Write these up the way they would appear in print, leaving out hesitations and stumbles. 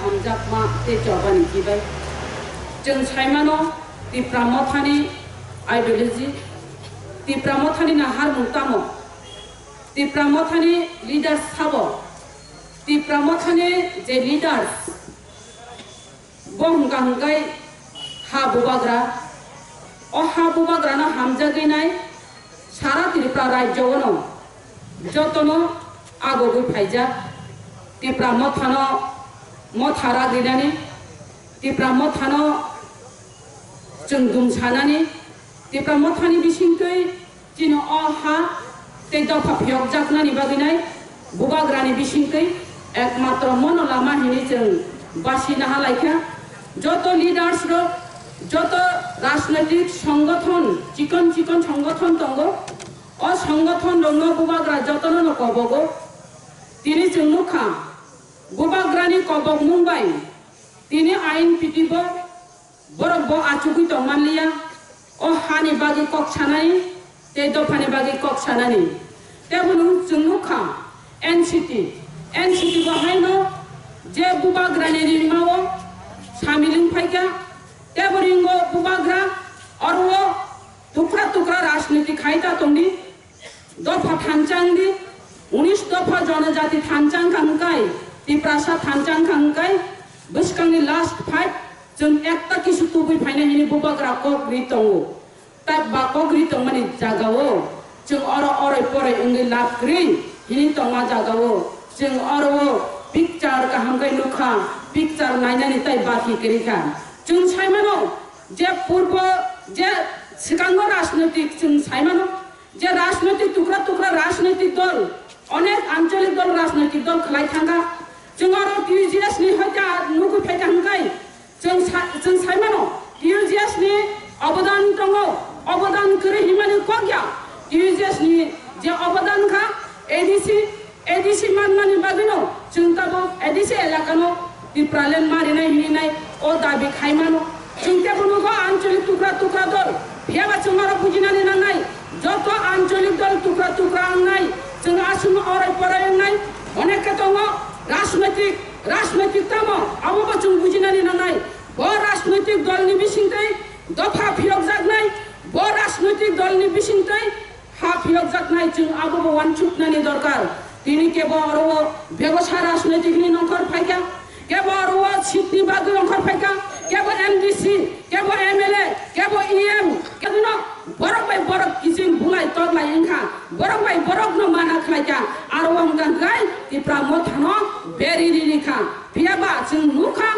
hamjakma te jawabani kibai jeng saimano ti pramothani ideology ti pramothani nahar mutamo ti pramothani leaders thabo ti pramothani je leaders bonganggai ha bubagra o ha bubagra na hamjaginai sara Tripura rajyono jotono agogoi phaija Tripura mothano mothara grinani Tripura mothano jengdum sanani Tripura mothani bisingtoi jino o ha te dafa phiyok jaknani baginai bubagrani bisingtoi ekmatro mono lama hini jeng basina halaikha joto leaders ro joto রাজনৈতিক সংগঠন চিকন চিকন সংগঠন তঙ্গ ও সংগঠন রঙ্গ বুবাগ্রা যতন কবগ তিনি জুনুখা বুবাগ্রানি কবগ মুম্বাই তিনি আইন পিটিব বরব আচুকি তমালিয়া ও হানি বাগি কক ছানানি তে দফানি বাগি কক ছানানি তেবুলু জুনুখা এনসিটি বাহাইনো যে বুবাগ্রানি রিমাও সামিলিং ফাইকা Teboringo bubagra orwo tukra রাজনীতি খাইতা তংদি দফা থানচাংদি 19 দফা জনজাতি থানচাং খাংকাই Tripura থানচাং খাংকাই বসকাংনি লাস্ট ফাইট जों একটা কিছু তুবি ফাইনা হিনি বুবাগ্রা কগ্রি তঙ্গো তাই বা কগ্রি তং মানে জাগাও जों অরে পরে ইংলি লাভগ্রি হিনি তংমা জাগাও जों অরো পিকচার কাহামগাই নুখা পিকচার নাইনানি তাই বাকি করিখা जों साइमानो जे पूर्व जे सिगांगो राजनैतिक जों साइमानो जे राजनैतिक टुकरा राजनैतिक दल अनेक आंचलिक दल राजनैतिक दल खलाय थांगा जों आरो टीयूजीएस नि हत्या नुगु फायथांगाय जों साइमानो टीयूजीएस नि अवदान दङ अवदान करे हिमानि कग्या टीयूजीएस नि जे अवदान खा एडीसी माननानि बागिनो जों ताबो एडीसी एलाकानो Tripura मारिनाय हिनाय ओ दाबि खायमानो जोंते बुनुगो आंचलिक टुकरा दल फेबा जोंआरो बुजिनानै नांनाय जत आंचलिक दल टुकरा आंनाय जों आसुम अराय परायनाय अनेक दङ राजनैतिक तामो आबो जों बुजिनानै नांनाय ब राजनैतिक दलनि बिसिंतै दफा फियक जागनाय ब राजनैतिक दलनि बिसिंतै हा फियक जागनाय जों आबो वानचुकनानि दरकार तिनि केबल व्यवसाय राजनैतिकनि नंखर फायका केवल वो सिटी बागी अंकर फेंका केवल एमडीसी केवल एमएलए केवल ईएम केवल बरक किसी बुलाई तोड़लाई इनका बरक न माना खलाया आरवाम गंगाई Tripura मोथानो बेरी रिखा पियाबा जों नुखा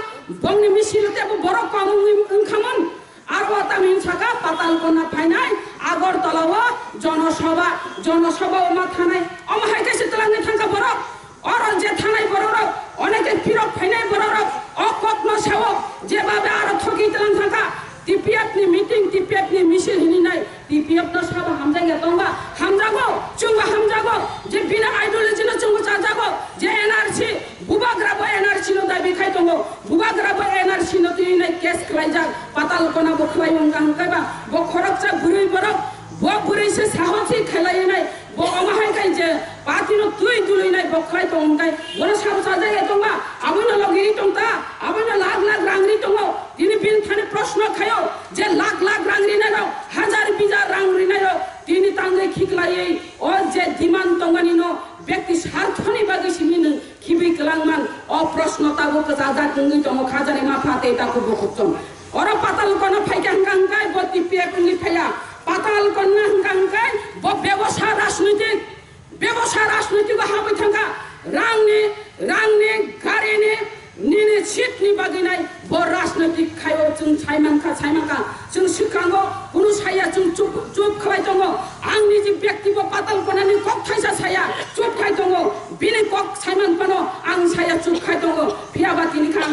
बंगनि मिसिलते बरक कामुंनि ओंखामन आरवा तामिन साका पाताल कोना फाइनाय आगरतलावा जनसभा मा थानाय अमाहाय कैसे तलांनि थांका बरक और जे थानाय बरक অনেকে ফিরক ফাইনাই বড়রক অকত্ন সেবক যেভাবে আর ঠকি তলান থাকা টিপিএফ নি মিটিং টিপিএফ নি মিছিল হিনি নাই টিপিএফ তো সব হামজাগে তংবা হামজাগো চুঙ্গা হামজাগো যে বিনা আইডিওলজি ন চুঙ্গা চাজাগো যে এনআরসি বুবাগ্রা ব এনআরসি ন দাবি খাই তংগো বুবাগ্রা ব এনআরসি ন তুই নাই কেস খলাই যা পাতাল কোনা বখলাই অঙ্গা হামকাইবা ব খরকচা বুড়ি বরক ব বুড়ি সে সাহসী খেলাই নাই ব অমাহাই কাই যে পাতিনো তুই দুলই নাই বখলাই তংগাই বড় সাহসা যায় তংবা আবুনো লগি তংতা আবুনো লাখ রাংরি তংগো তিনি বিন থানে প্রশ্ন খায়ো যে লাখ রাংরি নাই হাজার বিজার রাংরি নাই তিনি তাঙ্গে খিকলাই ও যে দিমান তংগানি ন ব্যক্তি স্বার্থনি বাগি সিমিন খিবি কলাংমান ও প্রশ্ন তাগো কাজা তংগি তং খাজানি মাফাতে তাকো বকুচম ওর পাতাল কোন ফাইকা হাঙ্গাই ব টিপিএফ নি ফাইয়া পাতাল কোন হাঙ্গাই ব ব্যবসায় রাজনীতি হাবি থাকা রাংনি গারিনি নিনি সিটনি বাগিনাय ब राजनैतिक खायो जों साइमानखा जों सिखांगो कुनु साया जों चुप खाय दङ आंनि जे व्यक्तिगत पाताल कोनानि कक थाइसा साया चुप खाय दङ बिनि कक साइमान पानो आं साया चुप खाय दङ फियाबा तिनि खां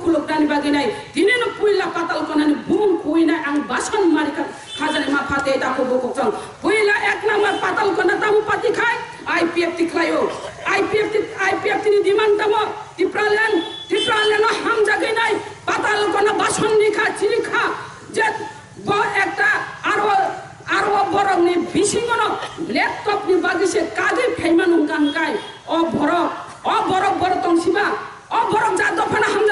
खुलुकदानि बागैनाय दिनेनो पुइला पाताल कोनानि बुम खुइना आं बासन मारिका खाजानि मा फाते दाखो बकजों पुइला एक नम्बर पाताल कोना तामु पाति खाय आईपीएफ तिख्लायो आईपीएफ तिनि डिमान्ड दङ ত্রিপুরাল্যান্ড হাম জাগিনাই পাতাল কোন বাসন নিখা চিরিখা যে একটা আরো বরংনি বিসিঙ্গন ল্যাপটপ নি বাগিসে কাজে ফেমান গানগাই ও বরক বরতং সিবা ও বরক যা দফানা হাম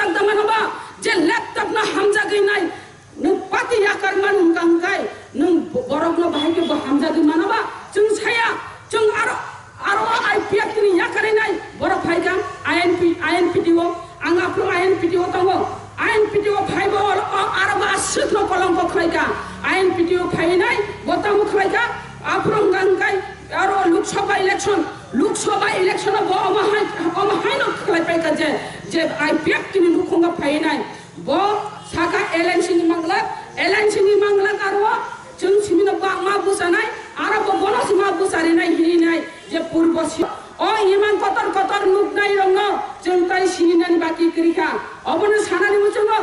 tango ain PTO phaibo araba asithno kolongko khlaika ain PTO phainai botamu khlaika aprong gangkai aro Lok Sabha election bo amahai no khlai pai ka je IPF kini lukhonga phainai bo saka LNC ni mangla karwa chung simina ba ma busanai araba bonos ma busari nai hirinai je purbo o iman kotor nuknai rongo chung tai sininani baki krika obone sanani muchungo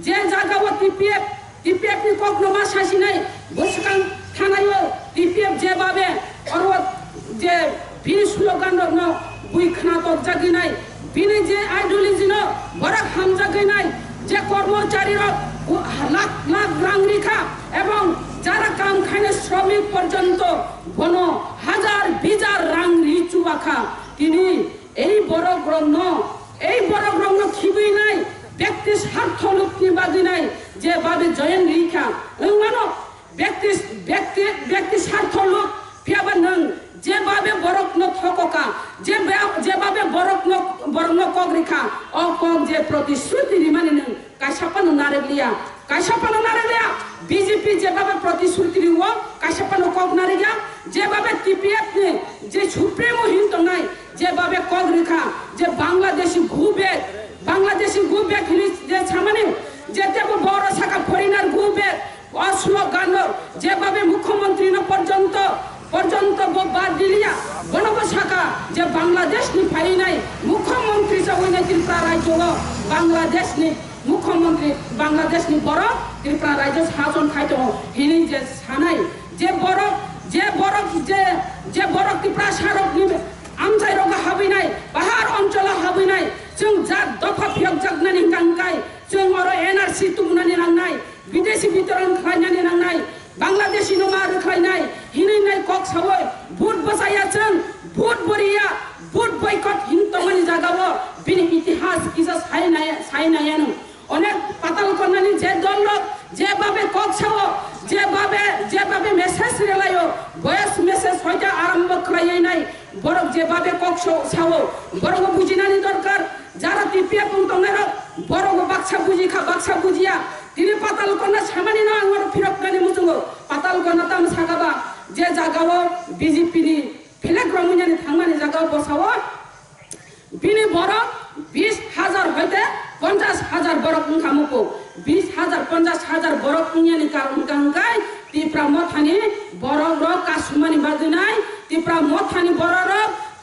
je jagawo TPF ni kokno ma sasinai boskan thanayo TPF je babe orwa je bini slogan no bui khana tok jaginai bini je ideology no barak ham jaginai যে কর্মচারীরা লাখ রাং রেখা এবং যারা কাম খাইনে শ্রমিক পর্যন্ত বন হাজার রাং রিচু বাখা তিনি এই বড় গ্রহণ খিবি নাই ব্যক্তি স্বার্থ লুপ্তি বাদি নাই যেভাবে জয়েন রেখা মানো ব্যক্তি স্বার্থ লোক ফিয়াবা নং যেভাবে বরকন থকা যেভাবে বরকন কক রেখা অ কক যে প্রতিশ্রুতি রিমানি নং কাইসাপানো নারেগলিয়া বিজেপি যেভাবে প্রতিশ্রুতি রিও কাইসাপানো কক নারেগা যেভাবে TPF নে যে সুপ্রিমো হিন্ত নাই যেভাবে কক রেখা যে বাংলাদেশি গুবেক হিলি যে ছামানে যেতে বড় শাখা ফরিনার গুবেক অশ্লো গান যেভাবে মুখ্যমন্ত্রী পর্যন্ত বাদ দিলিয়া বনব শাখা যে বাংলাদেশ নি ফাই নাই মুখ্যমন্ত্রী সবইনে ত্রিপুরা রাজ্য বাংলাদেশ নি মুখ্যমন্ত্রী বাংলাদেশ নি বড় ত্রিপুরা রাজ্য শাসন খাইতো হিনি যে সানাই যে বড় ত্রিপুরা সারক নি আমসাই রোগা হাবি নাই পাহাড় অঞ্চল হাবি নাই जों जा दफा फियक जागनानि गांगाय जों अरो NRC तुमनानि नांनाय विदेशी वितरण खालायनानि नांनाय बांग्लादेशी नमा रखायनाय हिनैनाय कक सावय भुट बसाया जों भुट बरिया भुट बयकट हिनतमनि जागावो बिनि इतिहास किसा सायनायानो अनेक पाताल करनानि जे दल जेभाবে কক सावो जेभाবে मेसेज रेलायो बयस मेसेज हयता आरम्भ खालायनाय बरक जेभाবে কক सावो बरक बुजिनानि दरकार যারা TPF তংনার বড় বাক্সা বুঝিয়া তিনি পাতাল কন্যা সামানি না আমার ফিরকনানি মুচুঙ্গো পাতাল কন্যা তাম সাগাবা যে জাগাও বিজেপি নি ফিলেক রমুনিয়ানি থাংমানি জাগাও বসাও বিনি বড় 20,000 হইতে 50,000 বরক খামুকো 20,000 50,000 বরক নিয়ানি কাঙ্গাই ত্রিপুরা মথানি বড় কাসুমানি বাদিনাই ত্রিপুরা মথানি বড়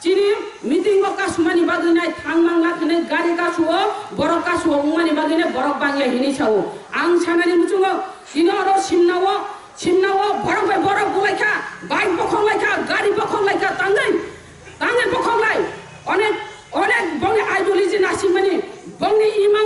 চিনি মিটিং কাসুমানি বাদিনাই থাংমাংলা খানে গাড়ি কাসুও বড় কাসুও উমানি বাদিনে বরক বাংলা হিনি সাও आं सानानि मुचुङो दिनो सिमनावो बरक बलायखा बाइक बखंलायखा गाड़ी बखंलायखा तांगै बखंलाय अनेक बंनि आइडियोलॉजी नासिमानि बंनि इमां